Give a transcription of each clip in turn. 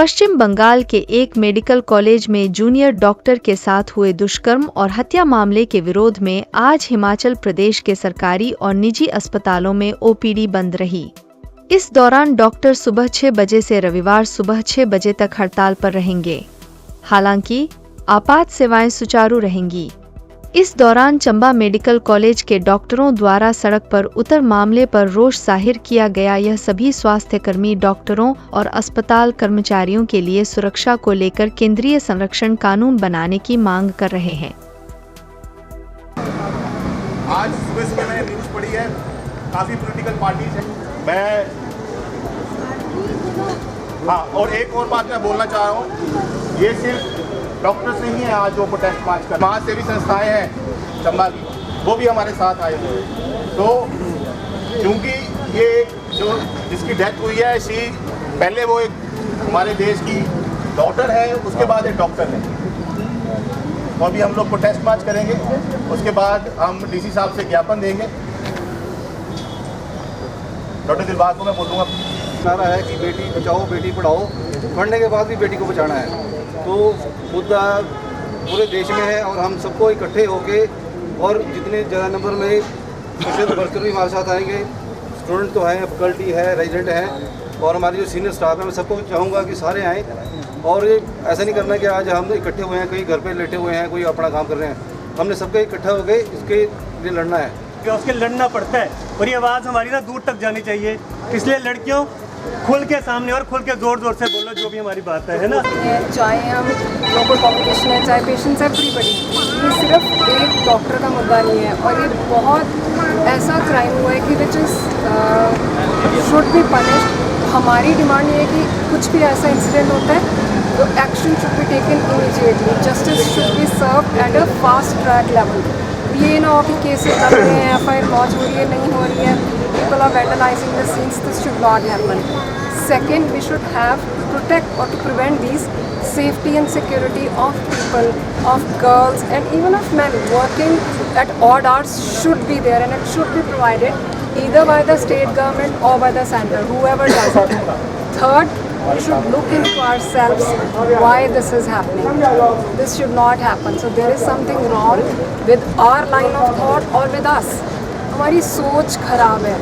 पश्चिम बंगाल के एक medical college में जूनियर डॉक्टर के साथ हुए दुष्कर्म और हत्या मामले के विरोध में आज हिमाचल प्रदेश के सरकारी और निजी अस्पतालों में ओपीडी बंद रही। इस दौरान डॉक्टर सुबह 6 बजे से रविवार सुबह 6 बजे तक हड़ताल पर रहेंगे। हालांकि आपात सेवाएं सुचारू रहेंगी। इस दौरान चंबा मेडिकल कॉलेज के डॉक्टरों द्वारा सड़क पर उतर मामले पर रोष जाहिर किया गया। यह सभी स्वास्थ्यकर्मी डॉक्टरों और अस्पताल कर्मचारियों के लिए सुरक्षा को लेकर केंद्रीय संरक्षण कानून बनाने की मांग कर रहे हैं। आज सुबह मैंने न्यूज़ पढ़ी है, काफ़ी पॉलिटिकल पार्टीज हैं। और एक और बात मैं बोलना चाह रहा हूँ, ये सिर्फ डॉक्टर्स नहीं है आज जो प्रोटेस्ट मार्च कर, समाज सेवी संस्थाएं हैं चंबा की, वो भी हमारे साथ आए हुए हैं। तो क्योंकि ये जो जिसकी डेथ हुई है, पहले वो एक हमारे देश की डॉक्टर है, उसके बाद एक डॉक्टर है। तो अभी हम लोग प्रोटेस्ट मार्च करेंगे, उसके बाद हम डीसी साहब से ज्ञापन देंगे। डॉक्टर दिलबाग को मैं बोलूँगा, नारा है कि बेटी बचाओ बेटी पढ़ाओ, पढ़ने के बाद भी बेटी को बचाना है। तो मुद्दा पूरे देश में है और हम सबको इकट्ठे होके, और जितने ज़्यादा नंबर में पेशेंट वर्कर भी हमारे साथ आएंगे, स्टूडेंट तो हैं, फैकल्टी है, रेजिडेंट हैं, और हमारी जो सीनियर स्टाफ है, मैं सबको चाहूँगा कि सारे आएँ। और ऐसा नहीं करना कि आज हम इकट्ठे हुए हैं, कहीं घर पे लेटे हुए हैं, कोई अपना काम कर रहे हैं। हमने सबके इकट्ठा होकर इसके लिए लड़ना है, उसके लड़ना पड़ता है। और ये आवाज़ हमारी ना दूर तक जानी चाहिए। इसलिए लड़कियों खुल के सामने और खुल के ज़ोर ज़ोर से बोलो जो भी हमारी बात है ना। चाहे हम लोकल पॉपुलेशन है, चाहे पेशेंट्स है, एवरीबॉडी, ये सिर्फ एक डॉक्टर का मुद्दा नहीं है। और ये बहुत ऐसा क्राइम हुआ है कि which is should be punished. हमारी डिमांड ये है कि कुछ भी ऐसा इंसिडेंट होता है तो action should be taken immediately, justice should be serve at a fast track level. ये ना हो कि केसेस लग रहे हैं, FIR लॉन्च हो रही है, नहीं हो रही है, people are vandalizing the scenes. This should not happen. Second, we should have to protect or to prevent these safety and security of people, of girls and even of men working at odd hours should be there, and it should be provided either by the state government or by the center, whoever does it. Third, we should look into ourselves why this is happening. This should not happen. So there is something wrong with our line of thought or with us. हमारी सोच खराब है,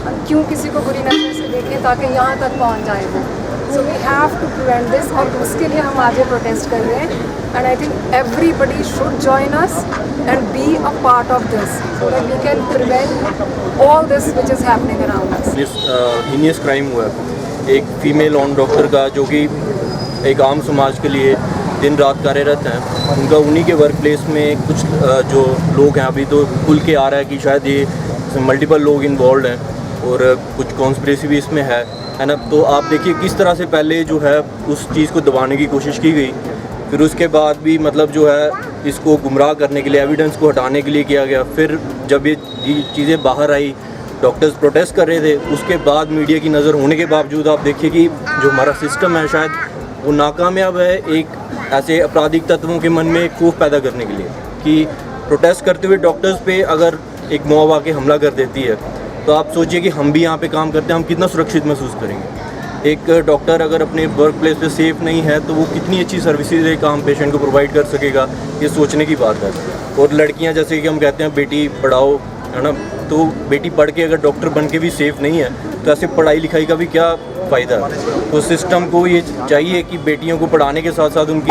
हम क्यों किसी को बुरी नज़र से देखें ताकि यहाँ तक पहुँच जाए वो। So we have to prevent this, और उसके लिए हम आज प्रोटेस्ट कर रहे हैं। And I think everybody should join us and be a part of this so that we can prevent all this which is happening around us. Heinous crime हुआ है एक फीमेल ऑन डॉक्टर का, जो कि एक आम समाज के लिए दिन रात कार्यरत हैं। उनका उन्हीं के वर्क प्लेस में कुछ जो लोग हैं, अभी तो खुल के आ रहा है कि शायद ये मल्टीपल लोग इन्वॉल्व हैं और कुछ कॉन्स्पिरेसी भी इसमें है ना। तो आप देखिए किस तरह से पहले जो है उस चीज़ को दबाने की कोशिश की गई, फिर उसके बाद भी मतलब जो है इसको गुमराह करने के लिए, एविडेंस को हटाने के लिए किया गया। फिर जब ये चीज़ें बाहर आई, डॉक्टर्स प्रोटेस्ट कर रहे थे, उसके बाद मीडिया की नज़र होने के बावजूद आप देखिए कि जो हमारा सिस्टम है शायद वो नाकामयाब है एक ऐसे आपराधिक तत्वों के मन में खौफ पैदा करने के लिए कि प्रोटेस्ट करते हुए डॉक्टर्स पे अगर एक मॉब आके हमला कर देती है, तो आप सोचिए कि हम भी यहाँ पे काम करते हैं, हम कितना सुरक्षित महसूस करेंगे। एक डॉक्टर अगर अपने वर्क प्लेस पे सेफ़ नहीं है तो वो कितनी अच्छी सर्विसेज एक आम पेशेंट को प्रोवाइड कर सकेगा, ये सोचने की बात है। और लड़कियाँ जैसे कि हम कहते हैं बेटी पढ़ाओ, है ना, तो बेटी पढ़ के अगर डॉक्टर बन के भी सेफ़ नहीं है तो ऐसे पढ़ाई लिखाई का भी क्या फ़ायदा है। तो सिस्टम को ये चाहिए कि बेटियों को पढ़ाने के साथ साथ उनकी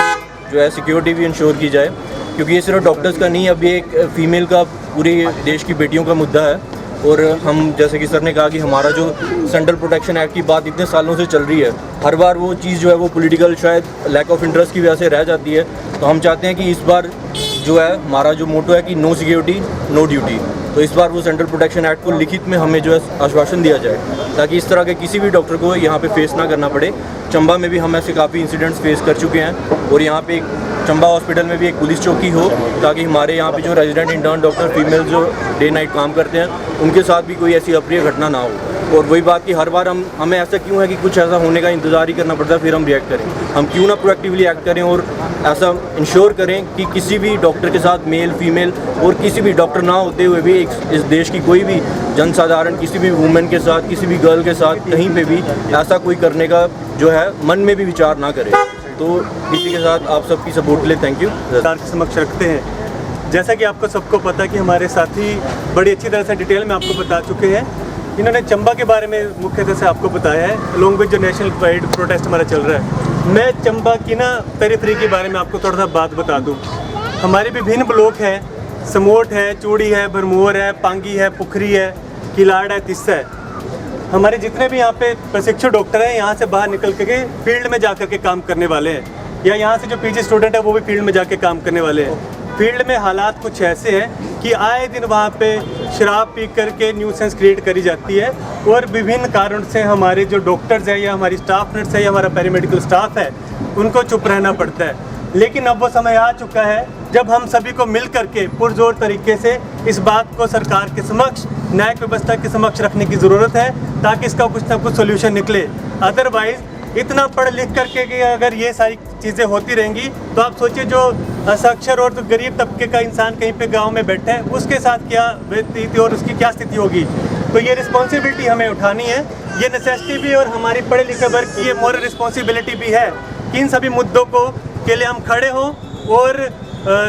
जो है सिक्योरिटी भी इंश्योर की जाए, क्योंकि ये सिर्फ डॉक्टर्स का नहीं, अब ये एक फ़ीमेल का पूरे देश की बेटियों का मुद्दा है। और हम जैसे कि सर ने कहा कि हमारा जो सेंट्रल प्रोटेक्शन एक्ट की बात इतने सालों से चल रही है, हर बार वो चीज़ जो है वो पॉलिटिकल शायद लैक ऑफ इंटरेस्ट की वजह से रह जाती है। तो हम चाहते हैं कि इस बार जो है हमारा जो मोटो है कि नो सिक्योरिटी नो ड्यूटी, तो इस बार वो सेंट्रल प्रोटेक्शन एक्ट को लिखित में हमें जो है आश्वासन दिया जाए, ताकि इस तरह के किसी भी डॉक्टर को यहाँ पे फेस ना करना पड़े। चंबा में भी हम ऐसे काफ़ी इंसिडेंट्स फेस कर चुके हैं, और यहाँ पे चंबा हॉस्पिटल में भी एक पुलिस चौकी हो, ताकि हमारे यहाँ पे जो रेजिडेंट इंटर्न डॉक्टर फीमेल जो डे नाइट काम करते हैं उनके साथ भी कोई ऐसी अप्रिय घटना ना हो। और वही बात कि हर बार हमें ऐसा क्यों है कि कुछ ऐसा होने का इंतज़ार ही करना पड़ता है फिर हम रिएक्ट करें। हम क्यों ना प्रोएक्टिवली एक्ट करें और ऐसा इंश्योर करें कि किसी भी डॉक्टर के साथ मेल फीमेल और किसी भी डॉक्टर ना होते हुए भी इस देश की कोई भी जनसाधारण किसी भी वुमेन के साथ किसी भी गर्ल के साथ कहीं पे भी ऐसा कोई करने का जो है मन में भी विचार ना करे। तो इसी के साथ आप सबकी सपोर्ट के लिए थैंक यू। सरकार के समक्ष रखते हैं। जैसा कि आपको सबको पता कि हमारे साथी बड़ी अच्छी तरह से डिटेल में आपको बता चुके हैं। इन्होंने चंबा के बारे में मुख्यतः से आपको बताया है, अलॉन्ग विद जो नेशनल वाइड प्रोटेस्ट हमारा चल रहा है। मैं चंबा की ना पेरिफेरी के बारे में आपको थोड़ा सा बात बता दूं। हमारे विभिन्न ब्लॉक हैं, समोट है, चूड़ी है, भरमौर है, पांगी है, पुखरी है, किलाड़ है, तिस्सा है। हमारे जितने भी यहाँ पे प्रशिक्षु डॉक्टर हैं यहाँ से बाहर निकल के फील्ड में जाकर के काम करने वाले हैं, या यहाँ से जो पीजी स्टूडेंट है वो भी फील्ड में जाके काम करने वाले हैं। फील्ड में हालात कुछ ऐसे हैं कि आए दिन वहाँ पे शराब पी करके न्यूसेंस क्रिएट करी जाती है और विभिन्न कारण से हमारे जो डॉक्टर्स हैं या हमारी स्टाफ नर्स है या हमारा पैरामेडिकल स्टाफ है उनको चुप रहना पड़ता है। लेकिन अब वो समय आ चुका है जब हम सभी को मिल करके पुरजोर तरीके से इस बात को सरकार के समक्ष, न्यायिक व्यवस्था के समक्ष रखने की ज़रूरत है ताकि इसका कुछ ना कुछ सोल्यूशन निकले। अदरवाइज़ इतना पढ़ लिख करके कि अगर ये सारी चीज़ें होती रहेंगी तो आप सोचिए जो असाक्षर और जो गरीब तबके का इंसान कहीं पे गांव में बैठा है उसके साथ क्या बीती और उसकी क्या स्थिति होगी। तो ये रिस्पॉन्सिबिलिटी हमें उठानी है, ये नेसेसिटी भी और हमारी पढ़े लिखे वर्ग की ये मॉरल रिस्पॉन्सिबिलिटी भी है कि इन सभी मुद्दों के लिए हम खड़े हों और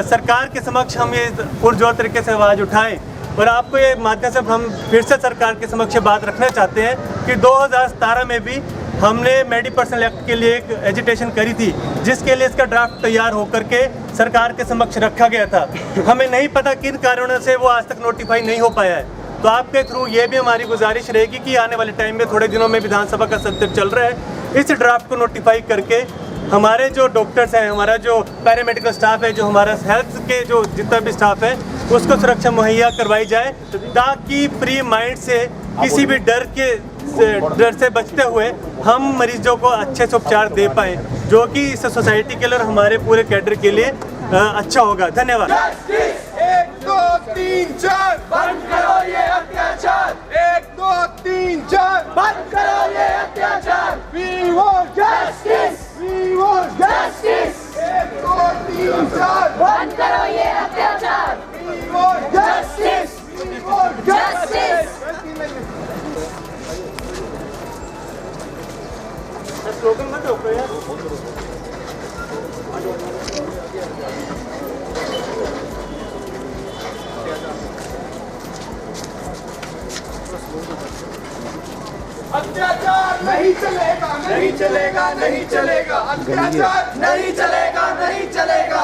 सरकार के समक्ष हम ये पुरजोर तरीके से आवाज़ उठाएं। और आपको ये माध्यम से हम फिर से सरकार के समक्ष बात रखना चाहते हैं कि 2017 में भी हमने मेडिपर्सनल एक्ट के लिए एक एजिटेशन करी थी जिसके लिए इसका ड्राफ्ट तैयार होकर के सरकार के समक्ष रखा गया था। हमें नहीं पता किन कारणों से वो आज तक नोटिफाई नहीं हो पाया है। तो आपके थ्रू ये भी हमारी गुजारिश रहेगी कि आने वाले टाइम में थोड़े दिनों में विधानसभा का सत्र चल रहा है, इस ड्राफ्ट को नोटिफाई करके हमारे जो डॉक्टर्स हैं, हमारा जो पैरामेडिकल स्टाफ है, जो हमारा हेल्थ के जो जितना भी स्टाफ है उसको सुरक्षा मुहैया करवाई जाए ताकि फ्री माइंड से किसी भी डर से बचते हुए हम मरीजों को अच्छे से उपचार दे पाएँ जो कि इस सोसाइटी के लिए और हमारे पूरे कैडर के लिए अच्छा होगा। धन्यवाद। 1 2 3 4 बंद करो ये अत्याचार। 1 2 3 4 बंद करो ये अत्याचार। We want justice. We want justice. 1 2 3 4 बंद करो ये अत्याचार। We want justice. We want justice. Slogan मत रोको यार। अत्याचार नहीं चलेगा, नहीं चलेगा, नहीं चलेगा। अत्याचार नहीं चलेगा, नहीं चलेगा।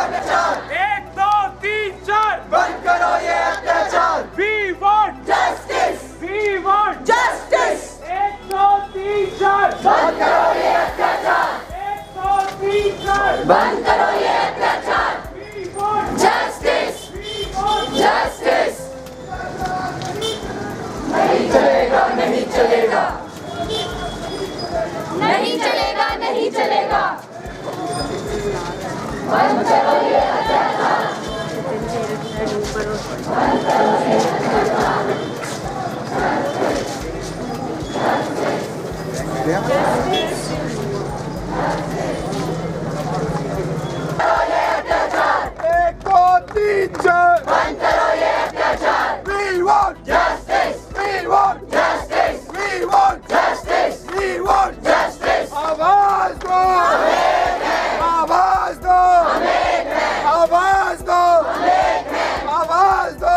1 2 3 4 बंद करो ये अत्याचार। We want justice. We want justice. 1 2 3 4 बंद करो ये अत्याचार। 1 2 3 4 बंद करो ये अत्याचार। We want justice. We want justice. नहीं चलेगा, नहीं चलेगा, नहीं चलेगा, नहीं चलेगा। बंद करो ये अत्याचार। बंद करो ये अत्याचार। एक दो तीन चार बंद करो ये अत्याचार। We want justice. We want justice. We want justice. We want justice. आवाज दो, आवाज दो, आवाज दो, आवाज दो।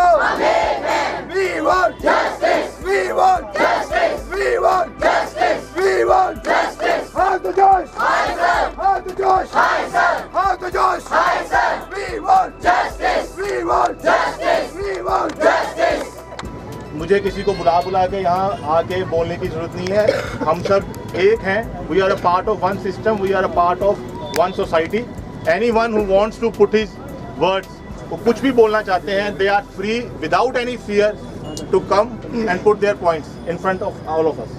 We want justice. We want justice. We want justice. We want justice. Have the Josh. Hi sir. Have the Josh. Hi sir. Have the Josh. Hi sir. We want justice. We want justice. We want justice. मुझे किसी को बुला के यहाँ आके बोलने की जरूरत नहीं है। हम सब एक हैं। We are a part of one system, we are a part of one society. Anyone who wants to put his words, वो कुछ भी बोलना चाहते हैं, they are free without any fear to come and put their points in front of all of us.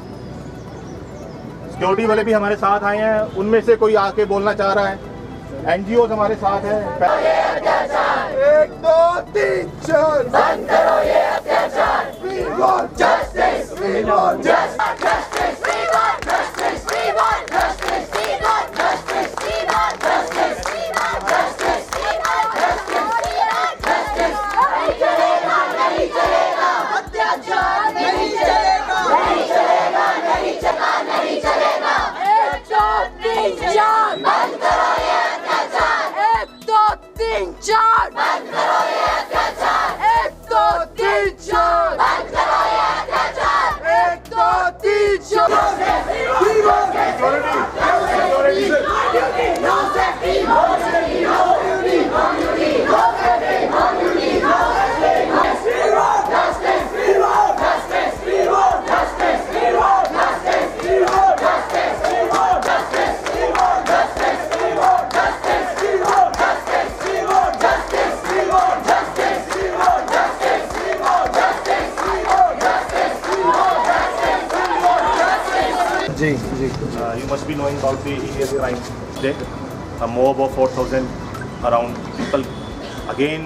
Security वाले भी हमारे साथ आए हैं, उनमें से कोई आके बोलना चाह रहा है। NGOs हमारे साथ हैं। 1 2 3 4 बंद करो ये अत्याचार। We want justice. We want justice. Ji ji You must be knowing about the India's crime day. A mob of 4,000 around people again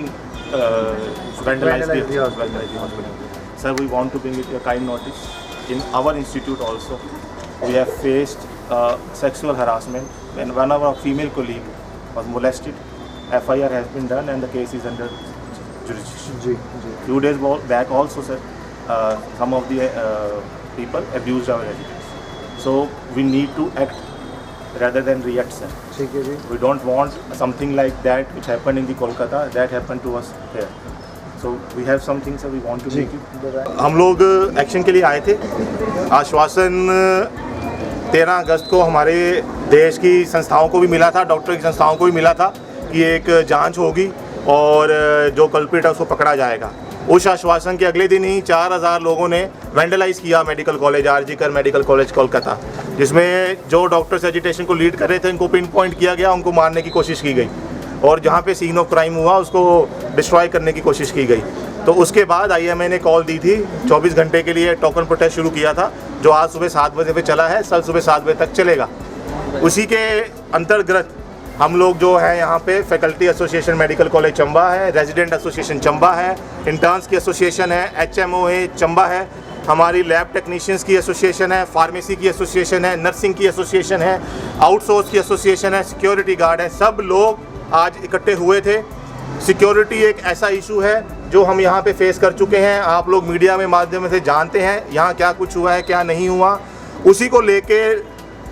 vandalized the hospital. Sir, we want to bring it a kind notice. In our institute also, we have faced sexual harassment when one of our female colleague was molested. FIR has been done and the case is under jurisdiction. Ji ji Few days back also, sir, some of the people abused our residents. So we need to act rather than react, sir. ठीक है जी We don't want something like that which happened in the Kolkata that happened to us here. So we have something, sir, we want to make it. हम लोग action के लिए आए थे। आश्वासन 13 अगस्त को हमारे देश की संस्थाओं को भी मिला था, डॉक्टर की संस्थाओं को भी मिला था कि एक जांच होगी और जो कल्प्रिट है उसको पकड़ा जाएगा। उस आश्वासन के अगले दिन ही 4000 लोगों ने वैंडलाइज किया मेडिकल कॉलेज, आरजी कर मेडिकल कॉलेज कोलकाता, जिसमें जो डॉक्टर्स एजिटेशन को लीड कर रहे थे उनको पिन पॉइंट किया गया, उनको मारने की कोशिश की गई और जहाँ पे सीन ऑफ क्राइम हुआ उसको डिस्ट्रॉय करने की कोशिश की गई। तो उसके बाद IMA ने कॉल दी थी, 24 घंटे के लिए टोकन प्रोटेस्ट शुरू किया था, जो आज सुबह 7 बजे पे चला है, कल सुबह 7 बजे तक चलेगा। उसी के अंतर्गत हम लोग जो है यहाँ पे faculty association medical college Chamba है, रेजिडेंट एसोसिएशन चंबा है, इंटर्न्स की एसोसिएशन है, HMO है चंबा है, हमारी लैब टेक्नीशियंस की एसोसिएशन है, फार्मेसी की एसोसिएशन है, नर्सिंग की एसोसिएशन है, आउटसोर्स की एसोसिएशन है, सिक्योरिटी गार्ड है, सब लोग आज इकट्ठे हुए थे। सिक्योरिटी एक ऐसा इशू है जो हम यहाँ पे फेस कर चुके हैं, आप लोग मीडिया में माध्यम से जानते हैं यहाँ क्या कुछ हुआ है क्या नहीं हुआ। उसी को लेके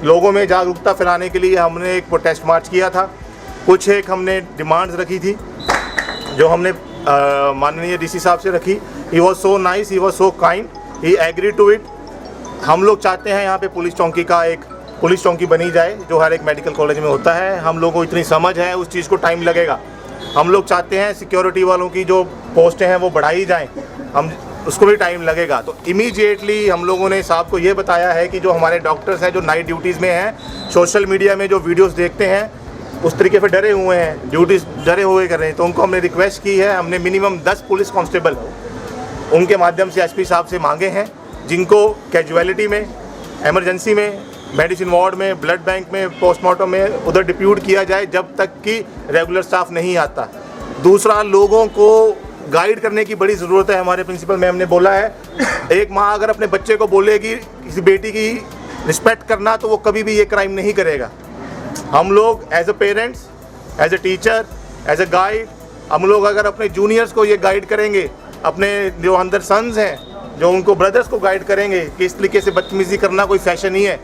लोगों में जागरूकता फैलाने के लिए हमने एक प्रोटेस्ट मार्च किया था। कुछ एक हमने डिमांड्स रखी थी जो हमने माननीय DC साहब से रखी। He was so nice, he was so kind, he agree to it. हम लोग चाहते हैं यहाँ पे पुलिस चौकी का एक पुलिस चौकी बनी जाए जो हर एक मेडिकल कॉलेज में होता है। हम लोगों को इतनी समझ है, उस चीज़ को टाइम लगेगा। हम लोग चाहते हैं सिक्योरिटी वालों की जो पोस्टें हैं वो बढ़ाई जाएं, हम उसको भी टाइम लगेगा। तो इमीडिएटली हम लोगों ने साहब को ये बताया है कि जो हमारे डॉक्टर्स हैं जो नाइट ड्यूटीज़ में हैं, सोशल मीडिया में जो वीडियोस देखते हैं उस तरीके से डरे हुए हैं, ड्यूटीज़ डरे हुए कर रहे हैं, तो उनको हमने रिक्वेस्ट की है, हमने मिनिमम 10 पुलिस कांस्टेबल उनके माध्यम से SP साहब से मांगे हैं, जिनको कैजुअलिटी में, एमरजेंसी में, मेडिसिन वार्ड में, ब्लड बैंक में, पोस्टमार्टम में उधर डिप्यूट किया जाए जब तक कि रेगुलर स्टाफ नहीं आता। दूसरा, लोगों को गाइड करने की बड़ी ज़रूरत है। हमारे प्रिंसिपल मैम ने बोला है, एक माँ अगर अपने बच्चे को बोलेगी किसी बेटी की रिस्पेक्ट करना तो वो कभी भी ये क्राइम नहीं करेगा। हम लोग as a parents, as a teacher, as a guide, हम लोग अगर अपने जूनियर्स को ये गाइड करेंगे, अपने जो अंदर सन्स हैं जो उनको ब्रदर्स को गाइड करेंगे कि इस तरीके से बदतमीज़ी करना कोई फैशन नहीं है।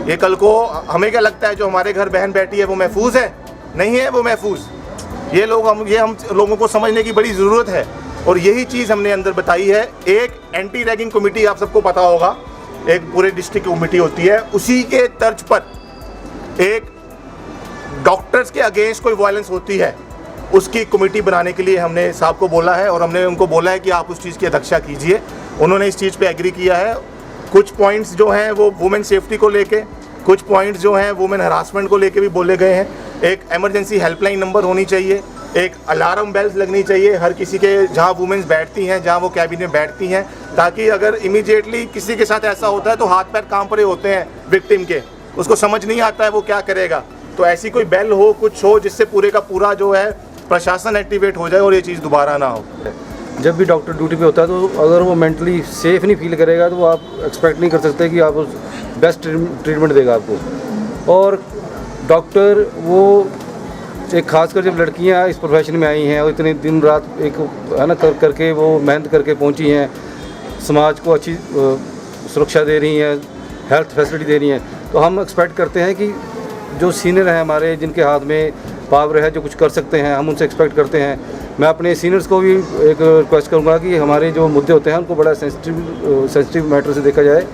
ये कल को हमें क्या लगता है जो हमारे घर बहन बैठी है वो महफूज है? नहीं है वो महफूज। ये हम लोगों को समझने की बड़ी ज़रूरत है और यही चीज़ हमने अंदर बताई है। एक एंटी रैगिंग कमेटी, आप सबको पता होगा, एक पूरे डिस्ट्रिक्ट कमेटी होती है, उसी के तर्ज पर एक डॉक्टर्स के अगेंस्ट कोई वायलेंस होती है उसकी कमेटी बनाने के लिए हमने साहब को बोला है और हमने उनको बोला है कि आप उस चीज़ की अध्यक्षता कीजिए। उन्होंने इस चीज़ पे एग्री किया है। कुछ पॉइंट्स जो हैं वो वुमेन सेफ्टी को लेके, कुछ पॉइंट्स जो हैं वुमेन हरासमेंट को लेके भी बोले गए हैं। एक एमरजेंसी हेल्पलाइन नंबर होनी चाहिए, एक अलार्म बेल्स लगनी चाहिए हर किसी के जहाँ वुमेन्स बैठती हैं, जहाँ वो कैबिन में बैठती हैं, ताकि अगर इमीडिएटली किसी के साथ ऐसा होता है तो हाथ पैर कांप रहे होते हैं विक्टिम के, उसको समझ नहीं आता है वो क्या करेगा। तो ऐसी कोई बेल हो, कुछ हो जिससे पूरे का पूरा जो है प्रशासन एक्टिवेट हो जाए और ये चीज़ दोबारा ना हो। जब भी डॉक्टर ड्यूटी पे होता है तो अगर वो मेंटली सेफ नहीं फील करेगा तो आप एक्सपेक्ट नहीं कर सकते कि आप बेस्ट ट्रीटमेंट देगा आपको। और डॉक्टर वो एक खासकर जब लड़कियां इस प्रोफेशन में आई हैं और इतने दिन रात एक है ना करके वो मेहनत करके पहुंची हैं, समाज को अच्छी सुरक्षा दे रही हैं, हेल्थ फैसिलिटी दे रही हैं, तो हम एक्सपेक्ट करते हैं कि जो सीनियर हैं हमारे, जिनके हाथ में पावर है, जो कुछ कर सकते हैं, हम उनसे एक्सपेक्ट करते हैं। मैं अपने सीनियर्स को भी एक रिक्वेस्ट करूँगा कि हमारे जो मुद्दे होते हैं उनको बड़ा सेंसिटिव मैटर से देखा जाए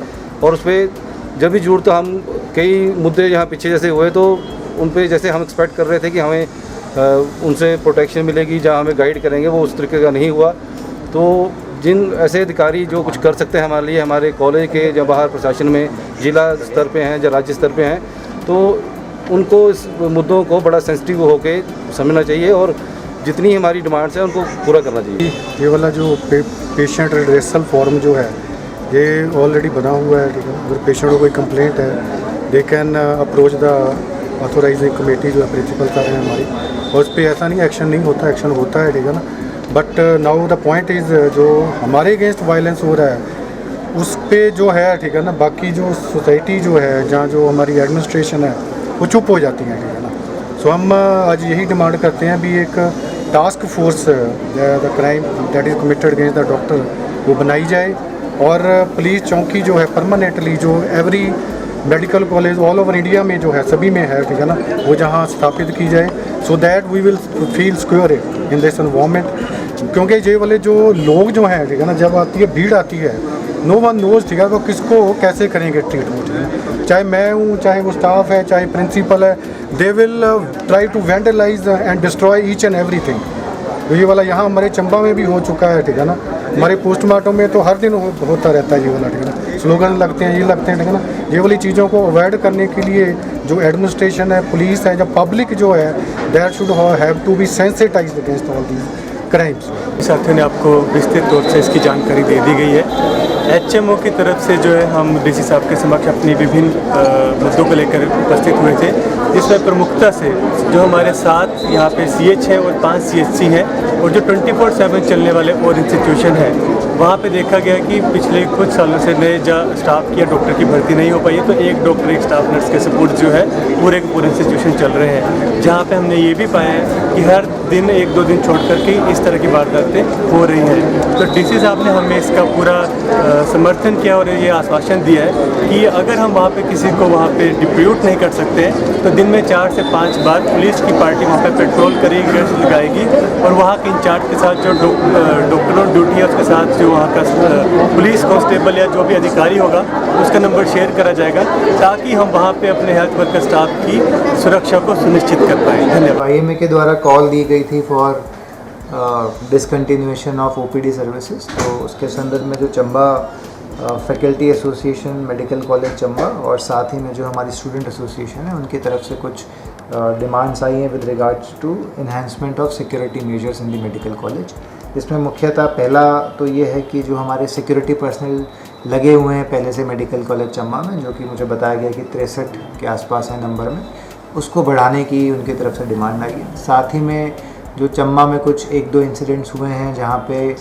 और उस पर जब भी जरूरत, हम कई मुद्दे यहाँ पीछे जैसे हुए तो उन पे जैसे हम एक्सपेक्ट कर रहे थे कि हमें उनसे प्रोटेक्शन मिलेगी, जहाँ हमें गाइड करेंगे, वो उस तरीके का नहीं हुआ। तो जिन ऐसे अधिकारी जो कुछ कर सकते हैं हमारे लिए, हमारे कॉलेज के या बाहर प्रशासन में जिला स्तर पे हैं या राज्य स्तर पे हैं, तो उनको इस मुद्दों को बड़ा सेंसिटिव होकर समझना चाहिए और जितनी हमारी डिमांड्स हैं उनको पूरा करना चाहिए। ये वाला जो पेशेंट रिड्रेसल फॉर्म जो है ये ऑलरेडी बना हुआ है, ठीक है। अगर पेशेंट को कोई कंप्लेंट है they can approach the authorising committee जो है प्रिंसिपल साहब हैं हमारी, और उस पर ऐसा नहीं एक्शन नहीं होता, एक्शन होता है, ठीक है ना। But now the point is जो हमारे अगेंस्ट वायलेंस हो रहा है उस पर जो है, ठीक है ना, बाकी जो सोसाइटी जो है, जहाँ जो हमारी एडमिनिस्ट्रेशन है वो चुप हो जाती है, ठीक है ना। सो हम आज यही डिमांड करते हैं भी एक task force the crime that is committed against the doctor वो बनाई जाए, और पुलिस चौकी जो है परमानेंटली जो every medical college all over India में जो है सभी में है, ठीक है ना, वो जहाँ स्थापित की जाए, so that we will feel secure in this environment. क्योंकि ये वाले जो लोग जो हैं, ठीक है ना, जब आती है भीड़ आती है, नो वन नोज, ठीक है, वो किसको कैसे करेंगे ट्रीटमेंट, चाहे मैं हूँ, चाहे वो स्टाफ है, चाहे प्रिंसिपल है, they will try to vandalise and destroy each and everything. तो ये वाला यहाँ हमारे चंबा में भी हो चुका है, ठीक है ना। हमारे पोस्टमार्टम में तो हर दिन होता रहता है ये वाला, ठीक है ना। स्लोगन लगते हैं, ये लगते हैं, ठीक है ना। ये वाली चीज़ों को अवॉइड करने के लिए जो एडमिनिस्ट्रेशन है, पुलिस है, जब पब्लिक जो है, that should have to be sensitised against all these crimes. साथियों ने आपको विस्तृत तौर से इसकी जानकारी दे दी गई है। HMO की तरफ से जो है हम DC साहब के समक्ष अपनी विभिन्न मुद्दों को लेकर उपस्थित हुए थे, जिसमें प्रमुखता से जो हमारे साथ यहाँ पे CH है और 5 CHC हैं, और जो 24/7 चलने वाले और इंस्टीट्यूशन है, वहाँ पे देखा गया कि पिछले कुछ सालों से नए स्टाफ की या डॉक्टर की भर्ती नहीं हो पाई है, तो एक डॉक्टर एक स्टाफ नर्स के सपोर्ट जो है पूरे के पूरे इंस्टीट्यूशन चल रहे हैं, जहाँ पे हमने ये भी पाया है कि हर दिन 1-2 दिन छोड़ करके इस तरह की वारदातें हो रही हैं। तो DC साहब ने हमें इसका पूरा समर्थन किया और ये आश्वासन दिया है कि अगर हम वहाँ पे किसी को वहाँ पे डिप्यूट नहीं कर सकते हैं तो दिन में 4 से 5 बार पुलिस की पार्टी वहाँ पे पेट्रोल करेगी, गश्त लगाएगी, और वहाँ के इंचार्ज के साथ जो डॉक्टर ऑन ड्यूटी है उसके साथ जो वहाँ का पुलिस कांस्टेबल या जो भी अधिकारी होगा उसका नंबर शेयर करा जाएगा, ताकि हम वहाँ पे अपने हेल्थ वर्कर स्टाफ की सुरक्षा को सुनिश्चित कर पाएँ। धन्यवाद। IMA के द्वारा कॉल दी गई थी for discontinuation of OPD services, तो उसके संदर्भ में जो Chamba faculty association medical college Chamba और साथ ही में जो हमारी स्टूडेंट एसोसिएशन है उनकी तरफ से कुछ डिमांड्स आई हैं with regards to enhancement of security measures in the medical college. इसमें मुख्यतः पहला तो ये है कि जो हमारे सिक्योरिटी पर्सनल लगे हुए हैं पहले से मेडिकल कॉलेज चंबा में, जो कि मुझे बताया गया कि 63 के आसपास है नंबर में, उसको बढ़ाने की उनकी तरफ से डिमांड आई है। साथ ही में जो चंबा में कुछ 1-2 इंसिडेंट्स हुए हैं जहाँ पे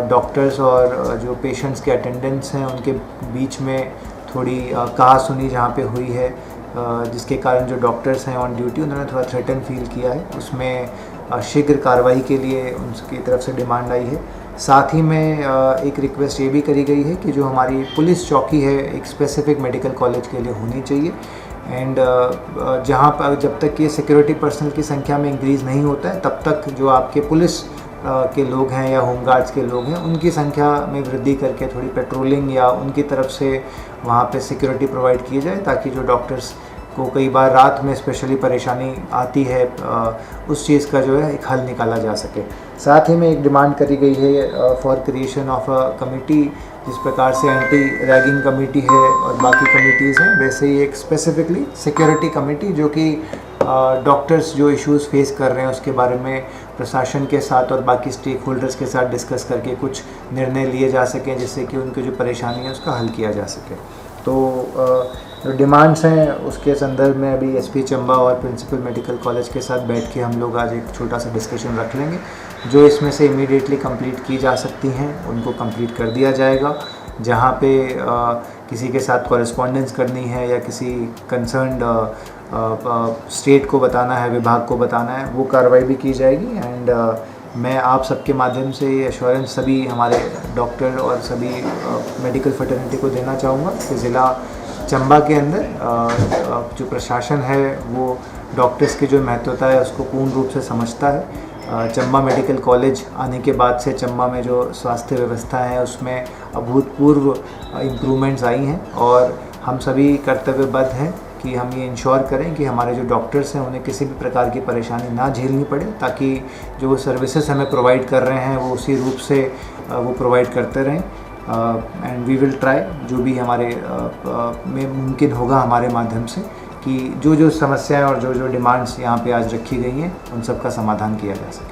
डॉक्टर्स और जो पेशेंट्स के अटेंडेंट्स हैं उनके बीच में थोड़ी कहा-सुनी जहाँ पे हुई है, जिसके कारण जो डॉक्टर्स हैं ऑन ड्यूटी उन्होंने थोड़ा थ्रेटन फील किया है, उसमें शीघ्र कार्रवाई के लिए उनकी तरफ से डिमांड आई है। साथ ही में एक रिक्वेस्ट ये भी करी गई है कि जो हमारी पुलिस चौकी है एक स्पेसिफिक मेडिकल कॉलेज के लिए होनी चाहिए, एंड जहाँ पर जब तक ये सिक्योरिटी पर्सनल की संख्या में इंक्रीज़ नहीं होता है तब तक जो आपके पुलिस के लोग हैं या होमगार्ड्स के लोग हैं उनकी संख्या में वृद्धि करके थोड़ी पेट्रोलिंग या उनकी तरफ से वहाँ पे सिक्योरिटी प्रोवाइड की जाए, ताकि जो डॉक्टर्स को कई बार रात में स्पेशली परेशानी आती है उस चीज़ का जो है एक हल निकाला जा सके। साथ ही में एक डिमांड करी गई है for creation of a committee, जिस प्रकार से एंटी रैगिंग कमेटी है और बाकी कमिटीज़ हैं, वैसे ही एक स्पेसिफिकली सिक्योरिटी कमेटी जो कि डॉक्टर्स जो इश्यूज़ फेस कर रहे हैं उसके बारे में प्रशासन के साथ और बाकी स्टेक होल्डर्स के साथ डिस्कस करके कुछ निर्णय लिए जा सकें, जिससे कि उनकी जो परेशानी है उसका हल किया जा सके। तो जो डिमांड्स हैं उसके संदर्भ में अभी SP चंबा और प्रिंसिपल मेडिकल कॉलेज के साथ बैठ के हम लोग आज एक छोटा सा डिस्कशन रख लेंगे। जो इसमें से इमीडिएटली कंप्लीट की जा सकती हैं उनको कंप्लीट कर दिया जाएगा। जहाँ पे किसी के साथ कॉरेस्पॉन्डेंस करनी है या किसी कंसर्न्ड स्टेट को बताना है, विभाग को बताना है, वो कार्रवाई भी की जाएगी। एंड मैं आप सबके माध्यम से ये एश्योरेंस सभी हमारे डॉक्टर और सभी मेडिकल फ्रेटर्निटी को देना चाहूँगा कि ज़िला चंबा के अंदर जो प्रशासन है वो डॉक्टर्स की जो महत्वता है उसको पूर्ण रूप से समझता है। चंबा मेडिकल कॉलेज आने के बाद से चंबा में जो स्वास्थ्य व्यवस्था है उसमें अभूतपूर्व इम्प्रूवमेंट्स आई हैं और हम सभी कर्तव्यबद्ध हैं कि हम ये इंश्योर करें कि हमारे जो डॉक्टर्स हैं उन्हें किसी भी प्रकार की परेशानी ना झेलनी पड़े, ताकि जो वो सर्विसेज हमें प्रोवाइड कर रहे हैं वो उसी रूप से वो प्रोवाइड करते रहें। एंड वी विल ट्राई जो भी हमारे में मुमकिन होगा हमारे माध्यम से कि जो समस्याएं और जो डिमांड्स यहाँ पे आज रखी गई हैं उन सब का समाधान किया जा सके।